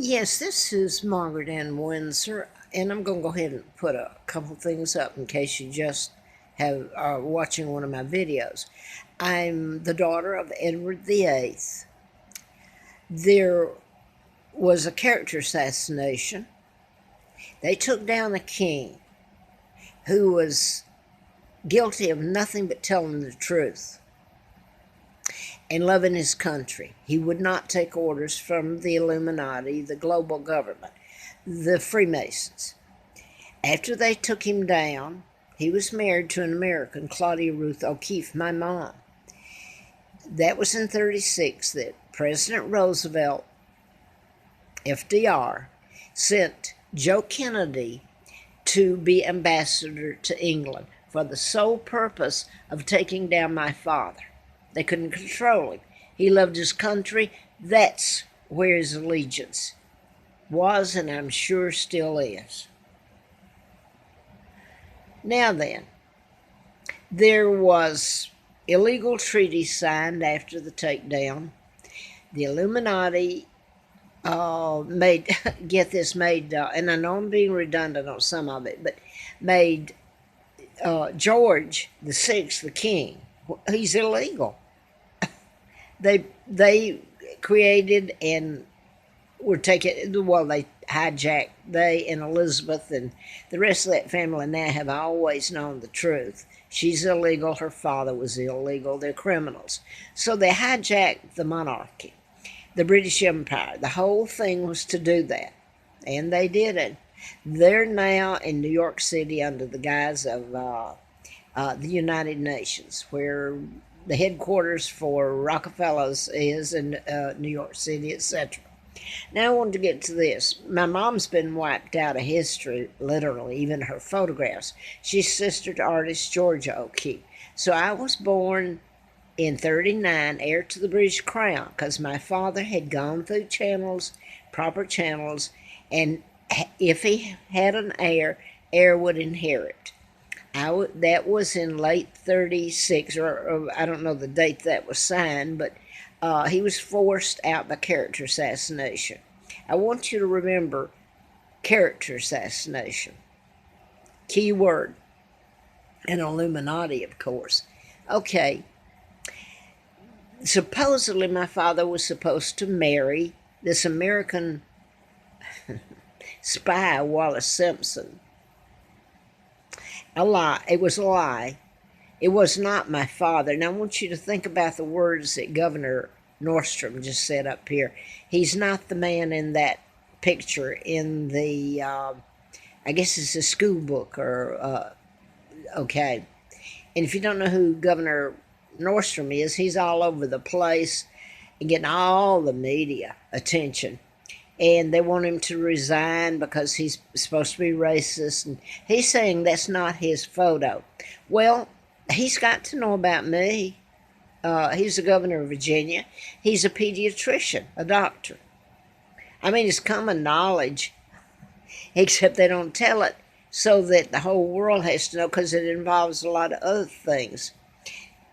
Yes, this is Margaret Ann Windsor, and I'm going to go ahead and put a couple things up in case you just are watching one of my videos. I'm the daughter of Edward VIII. There was a character assassination. They took down a king who was guilty of nothing but telling the truth and loving his country. He would not take orders from the Illuminati, the global government, the Freemasons. After they took him down, he was married to an American, Claudia Ruth O'Keefe, my mom. That was in 1936 that President Roosevelt, FDR, sent Joe Kennedy to be ambassador to England for the sole purpose of taking down my father. They couldn't control him. He loved his country. That's where his allegiance was, and I'm sure still is. Now then, there was illegal treaties signed after the takedown. The Illuminati made, get this, made, and I know I'm being redundant on some of it, but made George VI the king. He's illegal. They created and were taken, well, they hijacked, they and Elizabeth and the rest of that family now have always known the truth. She's illegal, her father was illegal, they're criminals. So they hijacked the monarchy, the British Empire. The whole thing was to do that, and they did it. They're now in New York City under the guise of the United Nations, where the headquarters for Rockefellers is in New York City, etc. Now I wanted to get to this. My mom's been wiped out of history, literally, even her photographs. She's sister to artist Georgia O'Keeffe. So I was born in 1939, heir to the British Crown, because my father had gone through channels, proper channels, and if he had an heir would inherit. That was in late 1936, or I don't know the date that was signed, but he was forced out by character assassination. I want you to remember character assassination. Key word. And Illuminati, of course. Okay. Supposedly my father was supposed to marry this American spy, Wallace Simpson. A lie. It was a lie. It was not my father. Now I want you to think about the words that Governor Nordstorm just said up here. He's not the man in that picture in the, I guess it's a school book or, okay. And if you don't know who Governor Nordstorm is, he's all over the place and getting all the media attention. And they want him to resign because he's supposed to be racist. And he's saying that's not his photo. Well, he's got to know about me. He's the governor of Virginia. He's a pediatrician, a doctor. I mean, it's common knowledge, except they don't tell it so that the whole world has to know, because it involves a lot of other things.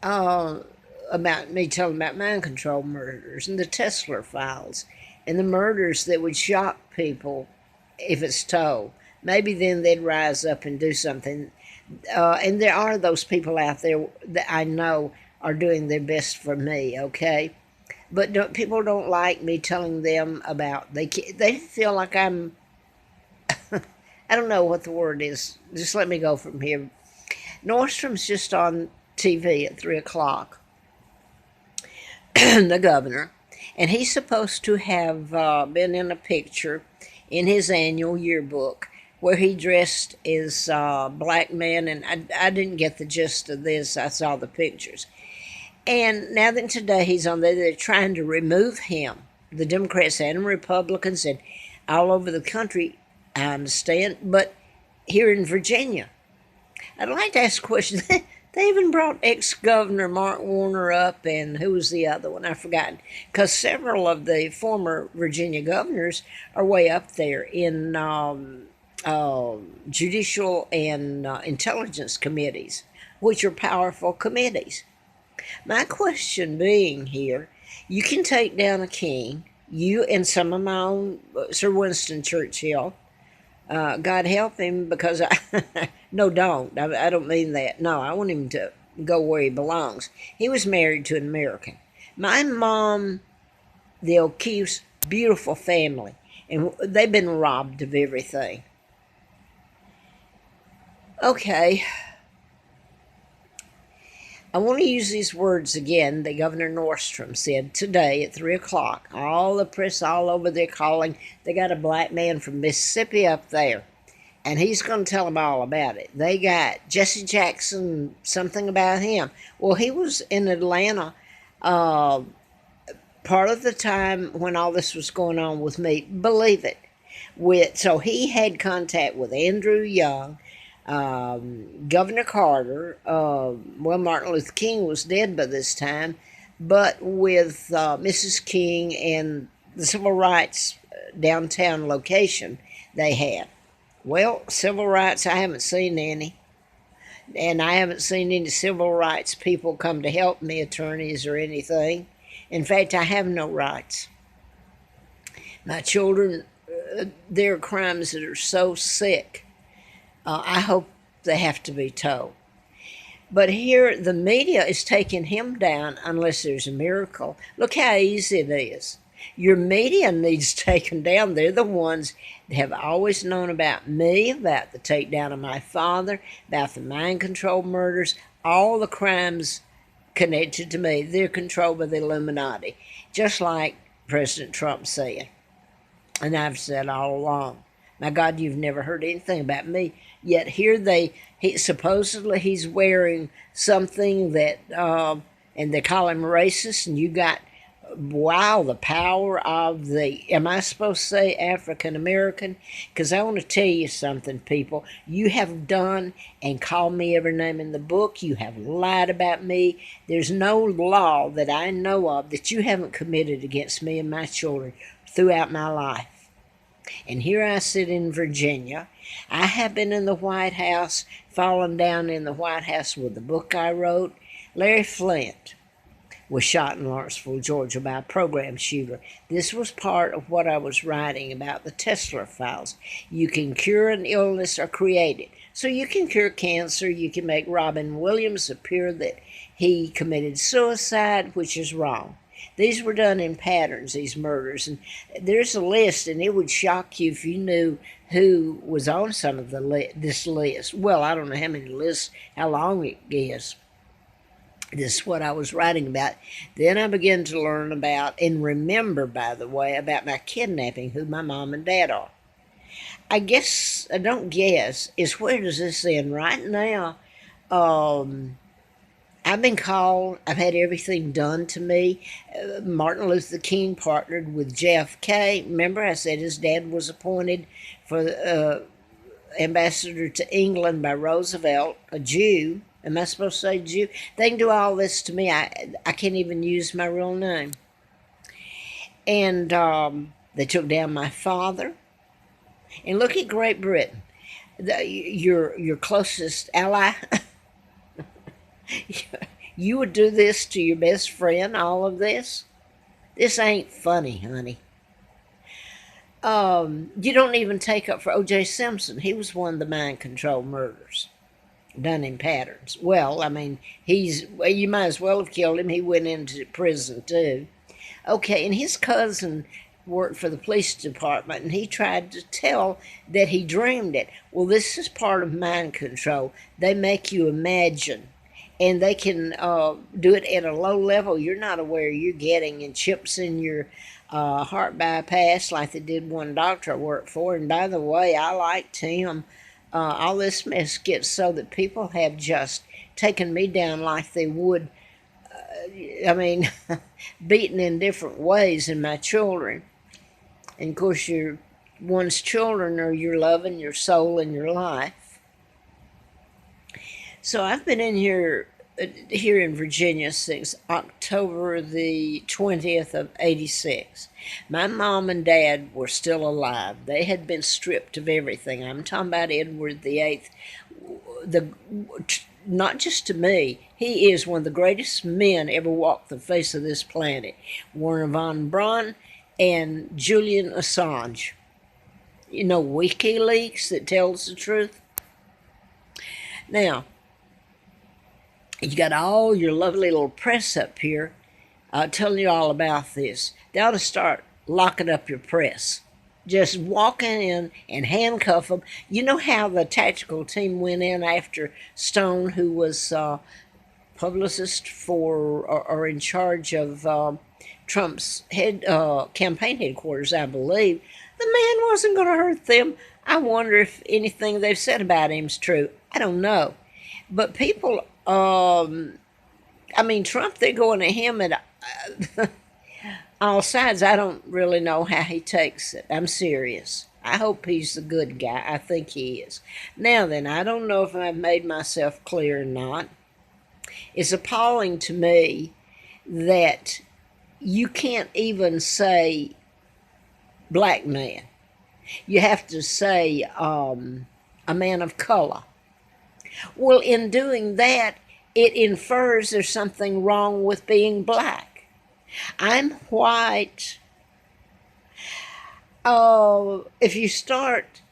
About me telling about mind control murders and the Tesla files and the murders that would shock people if it's told. Maybe then they'd rise up and do something. And there are those people out there that I know are doing their best for me, okay? But people don't like me telling them about, they feel like I'm, I don't know what the word is. Just let me go from here. Nordstrom's just on TV at 3 o'clock, the governor, and he's supposed to have been in a picture in his annual yearbook where he dressed as a black man, and I didn't get the gist of this. I saw the pictures. And now that today he's on there, they're trying to remove him. The Democrats and Republicans and all over the country, I understand, but here in Virginia, I'd like to ask a question. They even brought ex-governor Mark Warner up, and who was the other one? I've forgotten. Because several of the former Virginia governors are way up there in judicial and intelligence committees, which are powerful committees. My question being here, you can take down a king, You and some of my own, Sir Winston Churchill, God help him, because no, don't. I don't mean that. No, I want him to go where he belongs. He was married to an American. My mom, the O'Keefe's, beautiful family, and they've been robbed of everything. Okay, I want to use these words again that Governor Nordstrom said today at 3 o'clock. All the press all over there calling. They got a black man from Mississippi up there, and he's going to tell them all about it. They got Jesse Jackson, something about him. Well, he was in Atlanta part of the time when all this was going on with me. Believe it. So he had contact with Andrew Young, Governor Carter. Martin Luther King was dead by this time, but with Mrs. King and the civil rights downtown location they had. Well, civil rights, I haven't seen any. And I haven't seen any civil rights people come to help me, attorneys or anything. In fact, I have no rights. My children, there are crimes that are so sick. I hope they have to be told. But here, the media is taking him down unless there's a miracle. Look how easy it is. Your media needs taken down. They're the ones that have always known about me, about the takedown of my father, about the mind control murders, all the crimes connected to me. They're controlled by the Illuminati, just like President Trump said. And I've said all along, my God, you've never heard anything about me. Yet here supposedly he's wearing something that, and they call him racist, and you got, wow, the power of am I supposed to say African American? Because I want to tell you something, people. You have done and called me every name in the book. You have lied about me. There's no law that I know of that you haven't committed against me and my children throughout my life. And here I sit in Virginia. I have been in the White House, fallen down in the White House with the book I wrote. Larry Flint was shot in Lawrenceville, Georgia by a program shooter. This was part of what I was writing about the Tesla files. You can cure an illness or create it. So you can cure cancer. You can make Robin Williams appear that he committed suicide, which is wrong. These were done in patterns, these murders. And there's a list, and it would shock you if you knew who was on some of this list. Well, I don't know how many lists, how long it is. This is what I was writing about. Then I began to learn about, and remember, by the way, about my kidnapping, who my mom and dad are. I don't guess, is where does this end? Right now, I've been called, I've had everything done to me. Martin Luther King partnered with JFK. Remember, I said his dad was appointed for ambassador to England by Roosevelt, a Jew. Am I supposed to say Jew? They can do all this to me. I can't even use my real name. And they took down my father. And look at Great Britain, your closest ally. You would do this to your best friend, all of this? This ain't funny, honey. You don't even take up for O.J. Simpson. He was one of the mind control murders done in patterns. Well, I mean, you might as well have killed him. He went into prison too. Okay, and his cousin worked for the police department, and he tried to tell that he dreamed it. Well, this is part of mind control. They make you imagine, and they can do it at a low level you're not aware you're getting, and chips in your heart bypass like they did one doctor I worked for. And by the way, I liked him. All this mess gets so that people have just taken me down like they would, beaten in different ways in my children. And of course, one's children are your love and your soul and your life. So I've been in here in Virginia since October the 20th of 86. My mom and dad were still alive. They had been stripped of everything. I'm talking about Edward VIII. Not just to me, he is one of the greatest men ever walked the face of this planet. Warner von Braun and Julian Assange. You know, WikiLeaks that tells the truth. Now, you got all your lovely little press up here telling you all about this. They ought to start locking up your press. Just walking in and handcuff them. You know how the tactical team went in after Stone, who was publicist for or in charge of Trump's campaign headquarters, I believe. The man wasn't going to hurt them. I wonder if anything they've said about him's true. I don't know. But people, I mean, Trump, they're going to him at all sides. I don't really know how he takes it. I'm serious. I hope he's the good guy. I think he is. Now then, I don't know if I've made myself clear or not. It's appalling to me that you can't even say black man. You have to say a man of color. Well, in doing that, it infers there's something wrong with being black. I'm white. If you start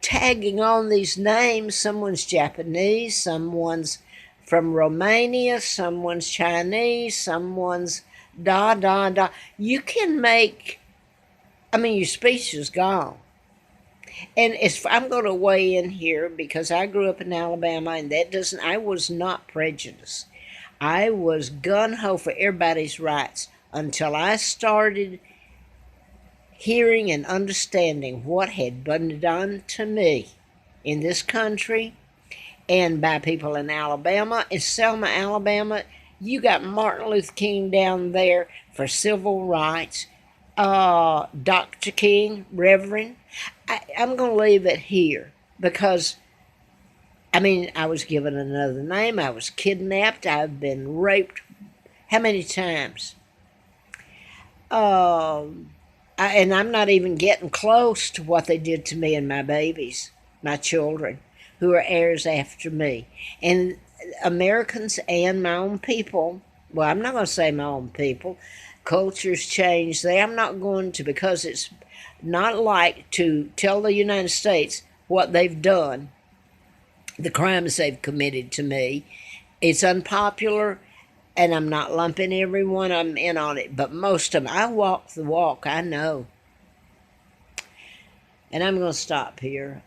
tagging on these names, someone's Japanese, someone's from Romania, someone's Chinese, someone's da. You can make, I mean, your speech is gone. And I'm going to weigh in here because I grew up in Alabama, and I was not prejudiced. I was gung-ho for everybody's rights until I started hearing and understanding what had been done to me in this country and by people in Alabama. In Selma, Alabama, you got Martin Luther King down there for civil rights. Dr. King, Reverend. I'm going to leave it here because, I mean, I was given another name. I was kidnapped. I've been raped. How many times? And I'm not even getting close to what they did to me and my babies, my children, who are heirs after me. And Americans and my own people, well, I'm not going to say my own people, cultures change. I'm not going to, because it's not like to tell the United States what they've done, the crimes they've committed to me. It's unpopular, and I'm not lumping everyone I'm in on it, but most of them. I walk the walk, I know. And I'm going to stop here.